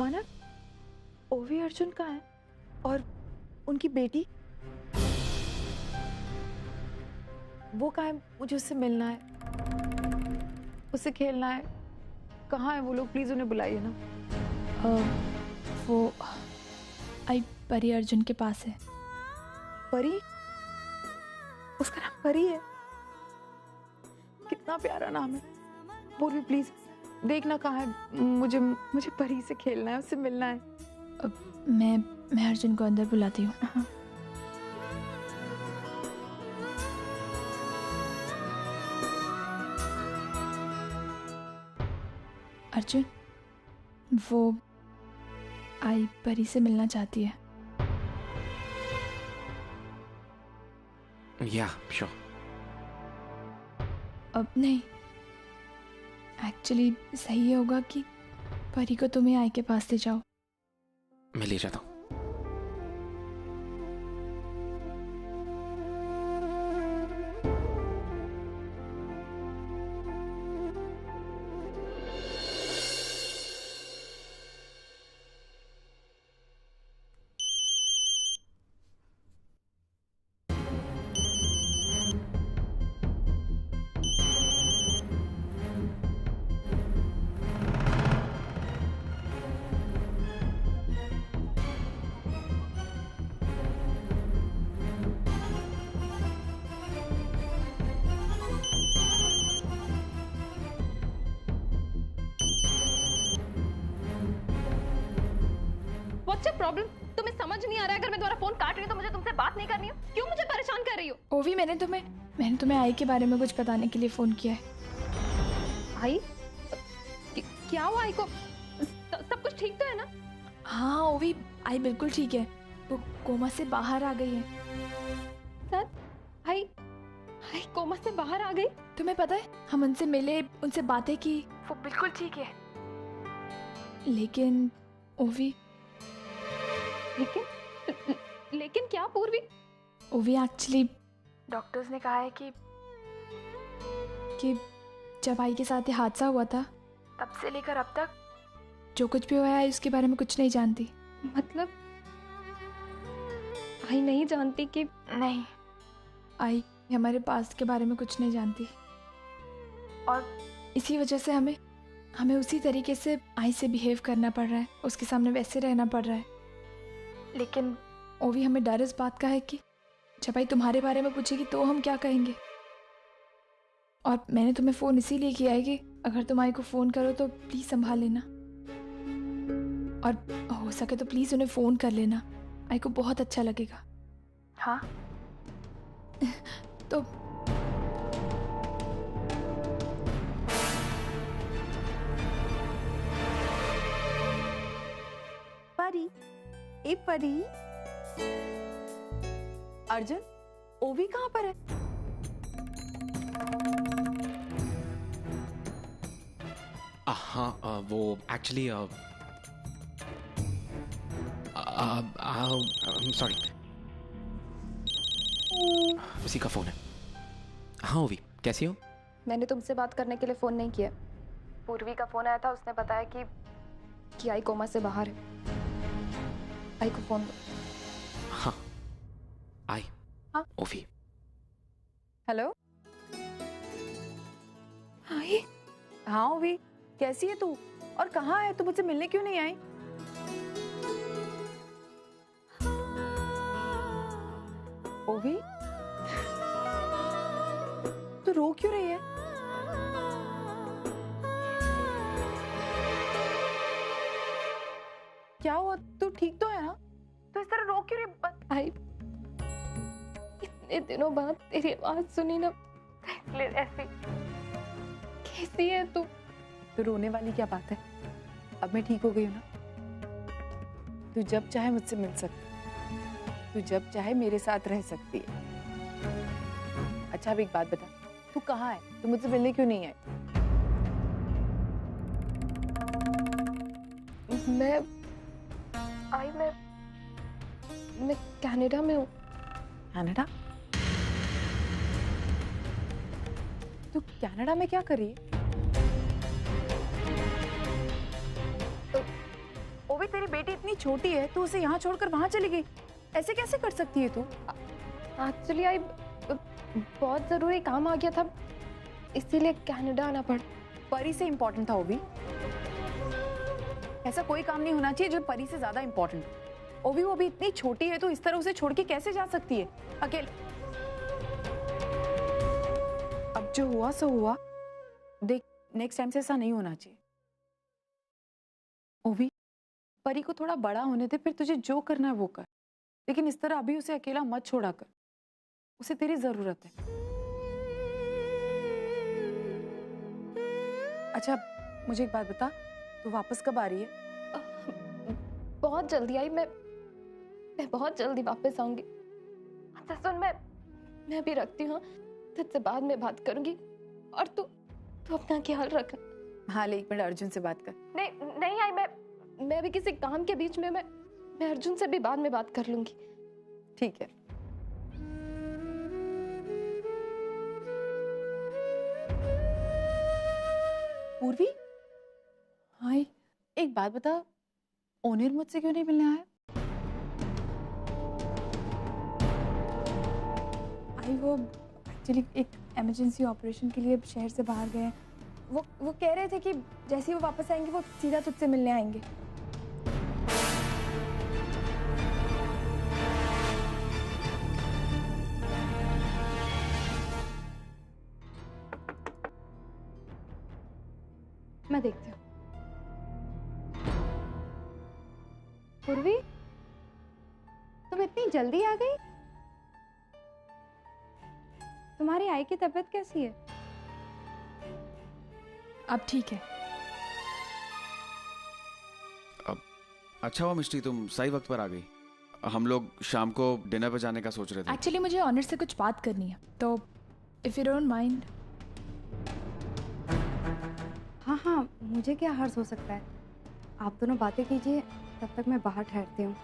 मानव, ओवी अर्जुन कहाँ है? और उनकी बेटी वो कहाँ है? मुझे उससे मिलना है, उससे खेलना है। कहाँ है वो लोग? प्लीज उन्हें बुलाइए ना। वो आई परी अर्जुन के पास है। परी? उसका नाम परी है? कितना प्यारा नाम है। पूर्वी प्लीज देखना कहाँ है। मुझे मुझे परी से खेलना है, उससे मिलना है। मैं अर्जुन को अंदर बुलाती हूँ। हाँ। अर्जुन, वो आई परी से मिलना चाहती है। या श्योर। अब नहीं, एक्चुअली सही ये होगा कि परी को तुम्हें आई के पास ले जाओ। मैं ले जाता हूँ। What's your problem? तुम्हें समझ नहीं आ रहा है? अगर मैं तुम्हारा फोन काट रही हूँ तो मुझे तुमसे बात नहीं करनी है? क्यों मुझे परेशान कर रही हो? ओवी, मैंने तुम्हें आई के बारे में कुछ बताने के लिए फोन किया है। आई? क्या हुआ आई को? सब कुछ ठीक तो है ना? हाँ ओवी, आई बिल्कुल ठीक है। वो कोमा से बाहर आ गई है। सर, आई कोमा से बाहर आ गई? तुम्हें पता है, हम उनसे मिले, उनसे बातें की, वो बिल्कुल ठीक है। लेकिन ओवी, लेकिन क्या पूर्वी? ओवी एक्चुअली डॉक्टर्स ने कहा है कि जब आई के साथ ये हादसा हुआ था, तब से लेकर अब तक जो कुछ भी हुआ है उसके बारे में कुछ नहीं जानती। मतलब आई नहीं जानती कि? नहीं, आई हमारे पास्ट के बारे में कुछ नहीं जानती, और इसी वजह से हमें उसी तरीके से आई से बिहेव करना पड़ रहा है, उसके सामने वैसे रहना पड़ रहा है। लेकिन ओवी, हमें डर इस बात का है कि जब आई तुम्हारे बारे में पूछेगी तो हम क्या कहेंगे। और मैंने तुम्हें फ़ोन इसीलिए किया है कि अगर तुम आई को फ़ोन करो तो प्लीज़ संभाल लेना, और हो सके तो प्लीज़ उन्हें फ़ोन कर लेना। आई को बहुत अच्छा लगेगा। हाँ तो परी, ए परी, अर्जुन, ओवी कहाँ पर है? हाँ, वो एक्चुअली सॉरी, उसी का फोन है। हाँ ओवी, कैसी हो? मैंने तुमसे बात करने के लिए फोन नहीं किया। पूर्वी का फोन आया था, उसने बताया कि आई कोमा से बाहर है। आई को फोन दो। हाँ आई। हाँ ओवी। हेलो। आई? हाँ ओवी, कैसी है तू? और कहाँ है तू? मुझसे मिलने क्यों नहीं आई? ओवी, तू रो क्यों रही है? क्या हुआ? तू ठीक तो है ना? तू इस तरह रो क्यों रही? आई, इतने दिनों बाद तेरी आवाज सुनी ना, ऐसी कैसी है तू? तो रोने वाली क्या बात है? अब मैं ठीक हो गई हूँ ना। तू जब चाहे मुझसे मिल सकती, तू जब चाहे मेरे साथ रह सकती है। अच्छा अब एक बात बता, तू कहाँ है? तू मुझसे मिलने क्यों नहीं आई? मैं कनाडा में हूँ। कनाडा? तू कनाडा में क्या कर रही है? तेरी बेटी इतनी छोटी है, तू उसे यहाँ छोड़कर वहां चली गई। ऐसे कैसे कर सकती है तू? एक्चुअली आई बहुत ज़रूरी काम आ गया था, इसीलिए कनाडा आना पड़ा। परी से इम्पोर्टेंट था ओवी? ऐसा कोई काम नहीं होना चाहिए जो परी से ज्यादा इम्पोर्टेंट हो। ओवी वो भी इतनी छोटी है, तो इस तरह उसे छोड़ के कैसे जा सकती है अकेले? अब जो हुआ सो हुआ, देख नेक्स्ट टाइम से ऐसा नहीं होना चाहिए। ओवी, परी को थोड़ा बड़ा होने दे, फिर तुझे जो करना है वो कर, लेकिन इस तरह अभी उसे अकेला मत छोड़ा कर। उसे तेरी जरूरत है। अच्छा मुझे एक बात बता, तू वापस कब आ रही है? बहुत जल्दी आई, मैं बहुत जल्दी वापस आऊंगी। अच्छा सुन, मैं अभी रखती हूँ, तुझसे बाद में बात करूंगी, और तू अपना ख्याल रखना। हाँ ले, एक मिनट अर्जुन से बात कर। नहीं आई, मैं अभी किसी काम के बीच में, मैं अर्जुन से भी बाद में बात कर लूंगी। ठीक है। पूर्वी, हाय, एक बात बता, ओनिर मुझसे क्यों नहीं मिलने आया? आई वो एक्चुअली एक इमरजेंसी ऑपरेशन के लिए शहर से बाहर गए हैं। वो कह रहे थे कि जैसे ही वो वापस आएंगे वो सीधा तुझसे मिलने आएंगे। मैं देखती हूँ। पूर्वी, तुम इतनी जल्दी आ गई? तुम्हारी आई की तबीयत कैसी है? अब ठीक है। अब अच्छा हुआ मिष्टी, तुम सही वक्त पर आ गई। हम लोग शाम को डिनर पर जाने का सोच रहे थे। एक्चुअली मुझे ऑनर से कुछ बात करनी है, तो इफ यू डोंट माइंड। हाँ, मुझे क्या हर्ज हो सकता है। आप दोनों बातें कीजिए, तब तक मैं बाहर ठहरती हूँ।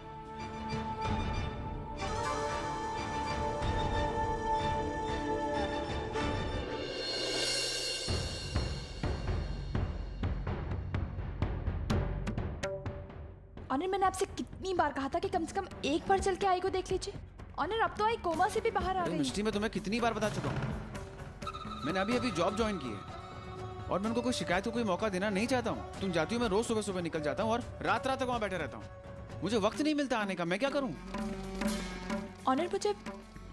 ऑनर, मैंने आपसे कितनी बार कहा था कि कम से कम एक बार चल के आई को देख लीजिए। ऑनर, अब तो आई कोमा से भी बाहर आ गई। मिष्टी, मैं तुम्हें कितनी बार बता चुका हूँ, मैंने अभी जॉब ज्वाइन की है और मैं उनको कोई शिकायत को कोई मौका देना नहीं चाहता हूँ। तुम जाती हो, मैं रोज सुबह सुबह निकल जाता हूँ और रात रात तक वहाँ बैठे रहता हूँ। मुझे वक्त नहीं मिलता आने का, मैं क्या करूँ? ऑनर,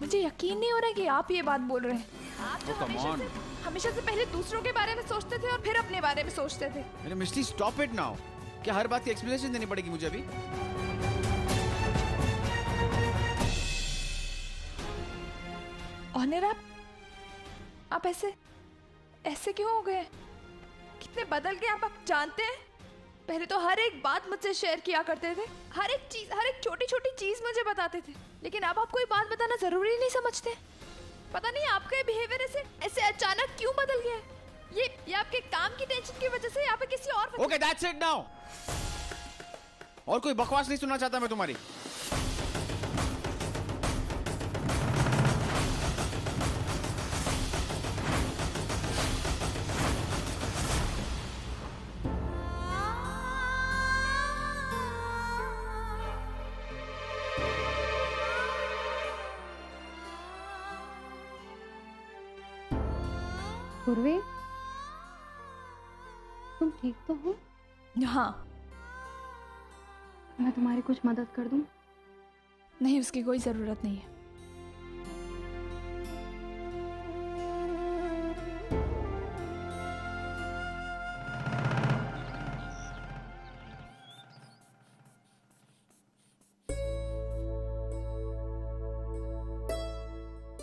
मुझे यकीन नहीं हो रहा है कि आप ये बात बोल रहे हैं। आप तो हमेशा से पहले दूसरों के बारे में सोचते थे और फिर अपने बारे में सोचते थे। अरे मिष्टी, स्टॉप इट नाउ। क्या हर बात की एक्सप्लेनेशन देनी पड़ेगी मुझे अभी? ऑनर, आप ऐसे क्यों हो गए? कितने बदल गए आप जानते हैं? पहले तो हर एक बात मुझसे शेयर किया करते थे, हर एक छोटी छोटी चीज मुझे बताते थे, लेकिन अब आप कोई बात बताना जरूरी नहीं समझते। पता नहीं आपका बिहेवियर ऐसे अचानक क्यों बदल गया है। ये आपके काम की टेंशन की वजह से या फिर किसी और? Okay, that's it now. और कोई बकवास नहीं सुनना चाहता मैं तुम्हारी। पूर्वी, तुम ठीक तो हो? हाँ। मैं तुम्हारी कुछ मदद कर दूं? नहीं, उसकी कोई जरूरत नहीं है।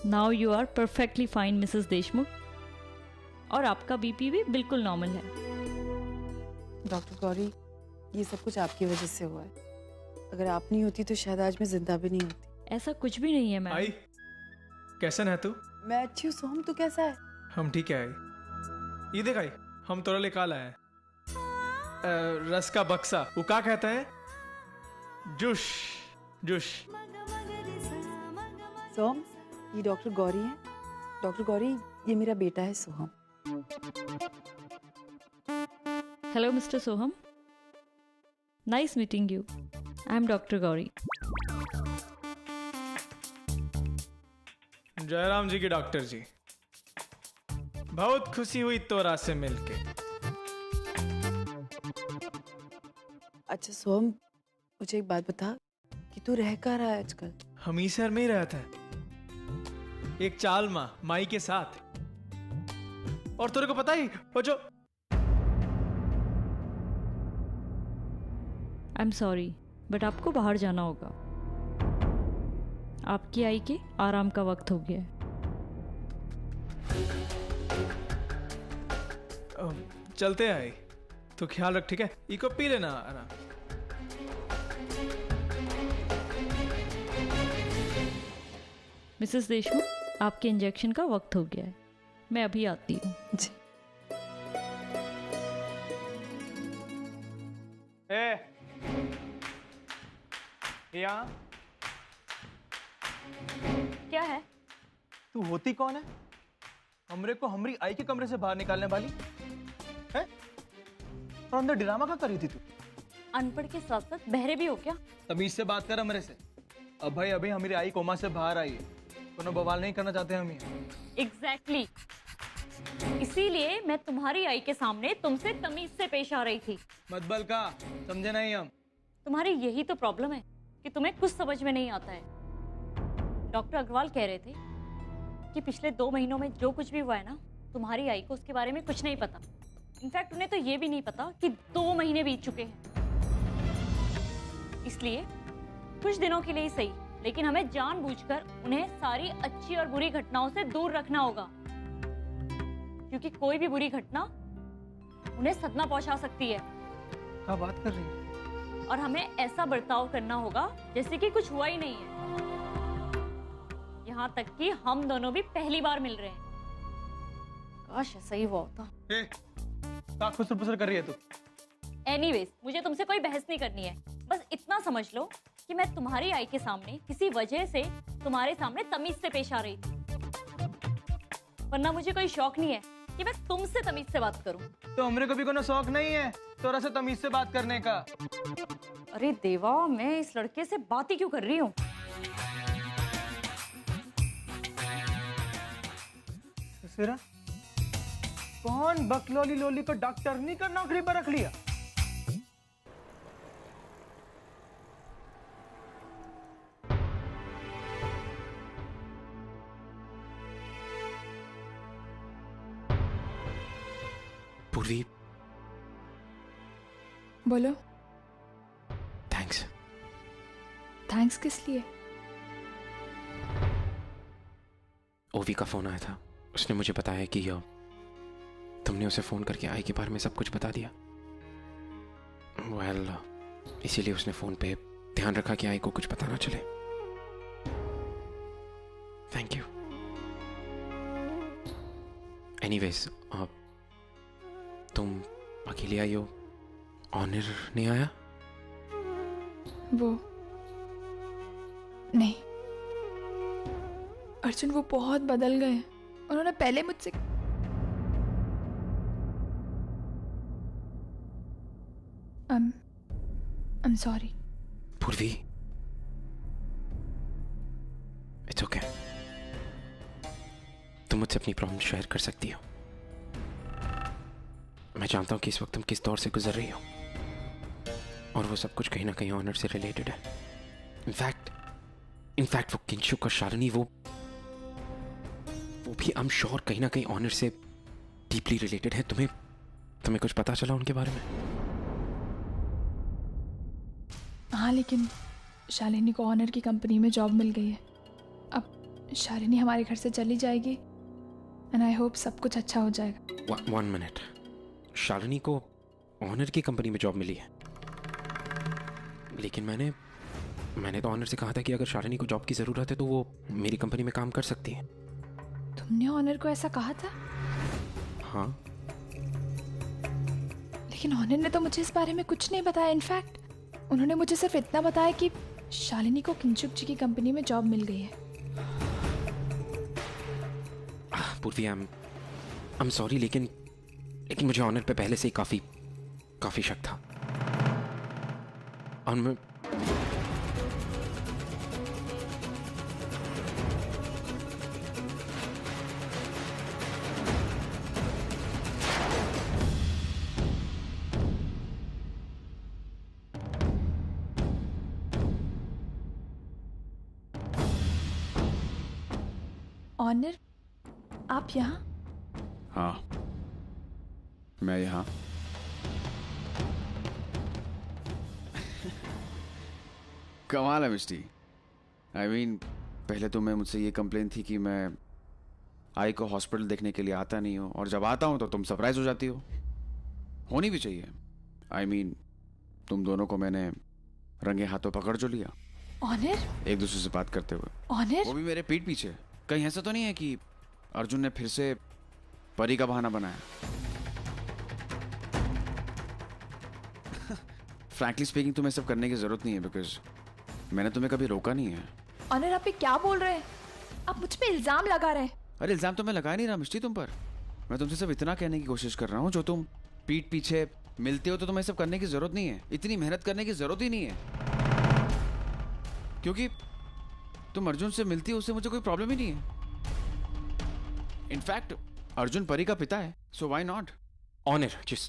Now you are perfectly fine Mrs Deshmukh, और आपका बीपी भी बिल्कुल नॉर्मल है। डॉक्टर गौरी, ये सब कुछ आपकी वजह से हुआ है। अगर आप नहीं होती तो शायद आज मैं जिंदा भी नहीं होती। ऐसा कुछ भी नहीं है मैम। आई, कैसन है तू? मैं अच्छी हूँ सोहम, तू कैसा है? हम ठीक है आई। ये देख आई, हम तोरा ले काल आए हैं रस का बक्सा। वो क्या कहते हैं? जुश जुश। सोहम, ये डॉक्टर गौरी है। डॉक्टर गौरी, ये मेरा बेटा है Soham. Hello mister Soham, nice meeting you. I am doctor Gauri. Jayram ji की डॉक्टर जी, बहुत खुशी हुई तोरा से मिलके. अच्छा सोहम, मुझे एक बात बता कि तू रह कहाँ रहा है आजकल? हम ही शहर में ही रहते हैं, एक चाल माई के साथ. और तेरे को पता ही वो जो आई एम सॉरी बट आपको बाहर जाना होगा. आपकी आई के आराम का वक्त हो गया है. चलते हैं आई, तो ख्याल रख ठीक है. इको पी लेना आराम. मिसेस देशमुख, आपके इंजेक्शन का वक्त हो गया है. मैं अभी आती हूँ. जी. यहाँ क्या है? तू होती कौन है हमरे को हमारी आई के कमरे से बाहर निकालने वाली है? और अंदर ड्रामा क्या कर रही थी तू? अनपढ़ के साथ साथ बहरे भी हो क्या? तमीज से बात कर हमरे से. अब भाई अभी हमारी आई कोमा से बाहर आई है, कोनो बवाल नहीं करना चाहते हम. एग्जैक्टली. इसीलिए मैं तुम्हारी आई के सामने तुमसे तमीज से पेश आ रही थी. मत बल का समझे नहीं हम. तुम्हारी यही तो प्रॉब्लम है कि तुम्हें कुछ समझ में नहीं आता है. डॉक्टर अग्रवाल कह रहे थे कि पिछले 2 महीनों में जो कुछ भी हुआ है ना, तुम्हारी आई को उसके बारे में कुछ नहीं पता. इनफैक्ट उन्हें तो ये भी नहीं पता कि 2 महीने बीत चुके हैं. इसलिए कुछ दिनों के लिए ही सही, लेकिन हमें जानबूझकर उन्हें सारी अच्छी और बुरी घटनाओं से दूर रखना होगा, क्योंकि कोई भी बुरी घटना उन्हें सदमा पहुंचा सकती है. क्या बात कर रही है? और हमें ऐसा बर्ताव करना होगा जैसे कि कुछ हुआ ही नहीं है. यहाँ तक कि हम दोनों भी पहली बार मिल रहे हैं. काश ऐसा ही हुआ होता. क्या खुसर-पुसर कर रही है तू? एनीवेज, मुझे तुमसे कोई बहस नहीं करनी है. बस इतना समझ लो कि मैं तुम्हारी आई के सामने किसी वजह से तुम्हारे सामने तमीज से पेश आ रही थी, वरना मुझे कोई शौक नहीं है कि मैं तुमसे तमीज से बात करूं. तो हमरे को भी कोनो शौक नहीं है तोरा से तमीज से बात करने का. अरे देवा, मैं इस लड़के से बात ही क्यों कर रही हूँ? सिरा कौन बकलोली लोली को डॉक्टरनी का नौकरी पर रख लिया? पूर्वी, बोलो. थैंक्स. थैंक्स किस लिए? ओवी का फोन आया था. उसने मुझे बताया कि तुमने उसे फोन करके आई के बारे में सब कुछ बता दिया. वेल, इसीलिए उसने फोन पे ध्यान रखा कि आई को कुछ पता ना चले. Thank you. एनीवेज, तुम अकेली आई हो? ऑनर नहीं आया? वो नहीं अर्जुन, वो बहुत बदल गए. उन्होंने पहले मुझसे I'm sorry. पूर्वी, इट्स ओके. तुम मुझसे अपनी प्रॉब्लम शेयर कर सकती हो. मैं जानता हूं कि इस वक्त तुम किस दौर से गुजर रही हो, और वो सब कुछ कहीं ना कहीं ऑनर से रिलेटेड है. इनफैक्ट वो किंशुक और शालिनी, वो भी आई एम श्योर कहीं ना कहीं ऑनर से डीपली रिलेटेड है. तुम्हें कुछ पता चला उनके बारे में? हाँ, लेकिन शालिनी को ऑनर की कंपनी में जॉब मिल गई है. अब शालिनी हमारे घर से चली जाएगी एंड आई होप सब कुछ अच्छा हो जाएगा. 1 मिनट. शालिनी को ऑनर की कंपनी में जॉब मिली है, लेकिन मैंने तो ऑनर से कहा था कि अगर शालिनी को जॉब की ज़रूरत है तो वो मेरी कंपनी में काम कर सकती है. तुमने ऑनर को ऐसा कहा था? हाँ. लेकिन ऑनर ने तो मुझे इस बारे में कुछ नहीं बताया. इनफैक्ट उन्होंने मुझे सिर्फ इतना बताया कि शालिनी को किंशुक जी की कंपनी में जॉब मिल गई है. पूर्वी, आई एम सॉरी, लेकिन मुझे ऑनर पे पहले से ही काफ़ी शक था. और मैं ऑनर, आप यहाँ? हाँ, मैं यहाँ। कमाल है मिस्टी। I mean, पहले तो मैं मुझसे ये कंप्लेन थी कि मैं आई को हॉस्पिटल देखने के लिए आता नहीं हूँ, और जब आता हूँ तो तुम सरप्राइज हो जाती हो। होनी भी चाहिए। I mean, तुम दोनों को मैंने रंगे हाथों पकड़ जो लिया, ऑनर, एक दूसरे से बात करते हुए, ऑनर, वो भी मेरे पीठ पीछे। कहीं ऐसा तो नहीं है कि अर्जुन ने फिर से परी का बहाना बनाया? फ्रैंकली स्पीकिंग, तुम्हें सब करने की जरूरत नहीं है, बिकॉज मैंने तुम्हें कभी रोका नहीं है। ऑनर, आप ये क्या बोल रहे हैं? आप मुझ पे इल्जाम लगा रहे हैं। अरे इल्जाम तो मैं लगा नहीं रहा मिष्टी तुम पर। मैं तुमसे सब इतना कहने की कोशिश कर रहा हूँ, जो तुम पीठ पीछे मिलते हो तो तुम्हें सब करने की जरूरत नहीं है, इतनी मेहनत करने की जरूरत ही नहीं है, क्योंकि तुम अर्जुन से मिलती हो, उससे मुझे कोई प्रॉब्लम ही नहीं है। इनफैक्ट अर्जुन परी का पिता है, सो व्हाई नॉट? ऑनर, जिस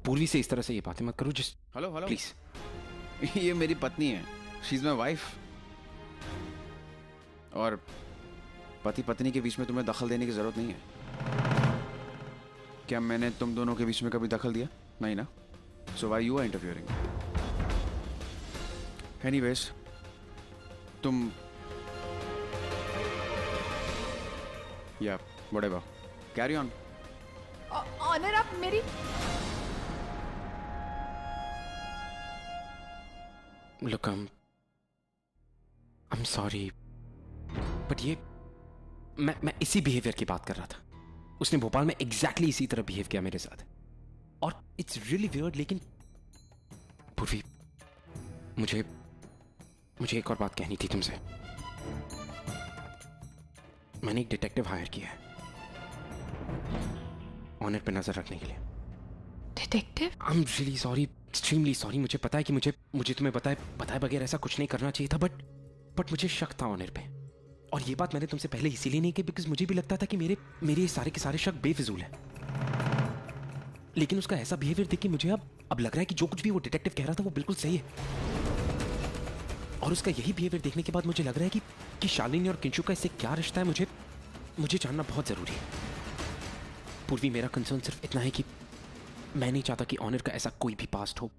पूर्वी से इस तरह से ये बातें मत करो। जिस हेलो हेलो प्लीज, ये मेरी पत्नी है, शी इज माई वाइफ, और पति पत्नी के बीच में तुम्हें दखल देने की जरूरत नहीं है। क्या मैंने तुम दोनों के बीच में कभी दखल दिया? नहीं ना? So why you are interfering? Anyways, तुम या व्हाटएवर, कैरी ऑन। ऑनर, आप मेरी लुक, I'm सॉरी, बट ये मैं इसी बिहेवियर की बात कर रहा था। उसने भोपाल में एग्जैक्टली इसी तरह बिहेव किया मेरे साथ, और इट्स रियली वियर्ड। लेकिन पूर्वी, मुझे एक और बात कहनी थी तुमसे। मैंने एक डिटेक्टिव हायर किया है ऑनर पे नजर रखने के लिए। Detective? I am really sorry, extremely sorry. मुझे पता है कि मुझे तुम्हें बताए बगैर ऐसा कुछ नहीं करना चाहिए था, बट मुझे शक था ऑनर पे। और ये बात मैंने तुमसे पहले इसीलिए नहीं की बिकॉज मुझे भी लगता था कि मेरे सारे के सारे शक बेफिजूल है। लेकिन उसका ऐसा बिहेवियर देख के मुझे अब लग रहा है कि जो कुछ भी वो डिटेक्टिव कह रहा था वो बिल्कुल सही है। और उसका यही बिहेवियर देखने के बाद मुझे लग रहा है कि शालिनी और किंशु का इससे क्या रिश्ता है, मुझे जानना बहुत जरूरी है। पूर्वी, मेरा कंसर्न सिर्फ इतना है कि मैं नहीं चाहता कि ऑनर का ऐसा कोई भी पास्ट हो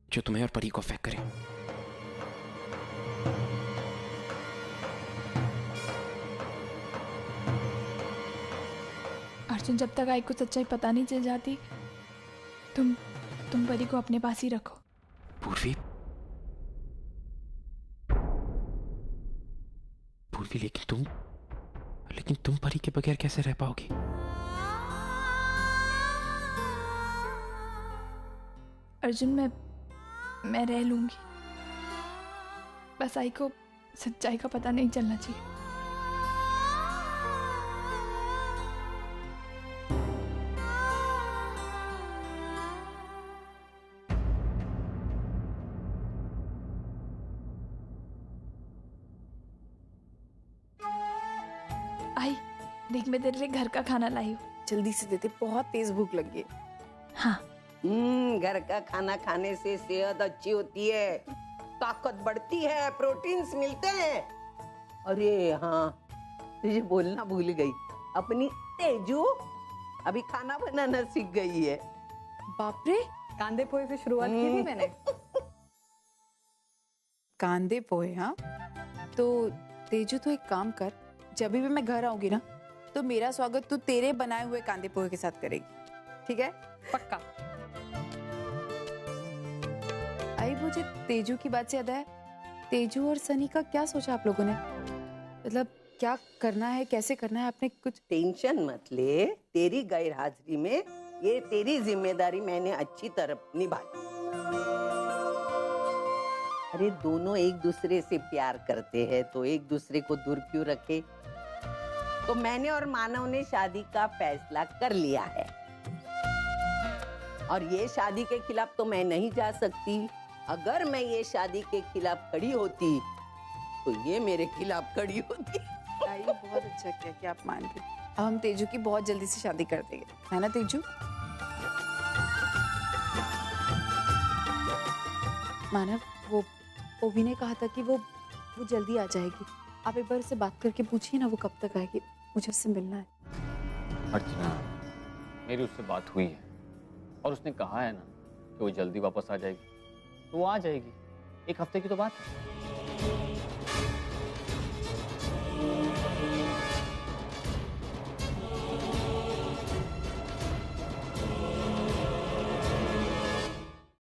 जो तुम्हें और परी को अफेक्ट करे। अर्जुन, जब तक आई को सच्चाई पता नहीं चल जाती, तुम परी को अपने पास ही रखो। पूर्वी, लेकिन तुम परी के बगैर कैसे रह पाओगी? अर्जुन, मैं रह लूंगी, बस आई को सच्चाई का पता नहीं चलना चाहिए। आई, देख, मैं तेरे लिए घर का खाना लाई हूँ। जल्दी से देते, बहुत तेज भूख लगी है। हाँ। घर का खाना खाने से सेहत अच्छी होती है, ताकत बढ़ती है, प्रोटीन्स मिलते हैं। अरे हाँ, तुझे बोलना भूल गई, अपनी तेजू अभी खाना बनाना सीख गई है। बाप रे, कांदे पोहे से शुरुआत की थी मैंने। कांदे पोहे? हाँ, तो तेजू तो एक काम कर, जब भी मैं घर आऊंगी ना तो मेरा स्वागत तू तेरे बनाए हुए कांदे पोहे के साथ करेगी, ठीक है? पक्का। आई, मुझे तेजू की बात से याद है, तेजू और सनी का क्या सोचा आप लोगों ने? मतलब क्या करना है, कैसे करना है? आपने कुछ टेंशन मत ले, तेरी गैर हाजिरी में ये तेरी जिम्मेदारी मैंने अच्छी तरह निभाई। अरे दोनों एक दूसरे से प्यार करते हैं तो एक दूसरे को दूर क्यों रखे? तो मैंने और मानव ने शादी का फैसला कर लिया है, और ये शादी के खिलाफ तो मैं नहीं जा सकती। अगर मैं ये शादी के खिलाफ खड़ी होती तो ये मेरे खिलाफ खड़ी होती। ताई बहुत अच्छा किया कि आप मान गए। अब हम तेजू की बहुत जल्दी से शादी कर देंगे, है ना तेजू? मानव, वो भी ने कहा था कि वो जल्दी आ जाएगी। आप एक बार उससे बात करके पूछिए ना वो कब तक आएगी, मुझे उससे मिलना है। अर्चना, मेरी उससे बात हुई है और उसने कहा है ना कि वो जल्दी वापस आ जाएगी, तो वो आ जाएगी। 1 हफ्ते की तो बात है।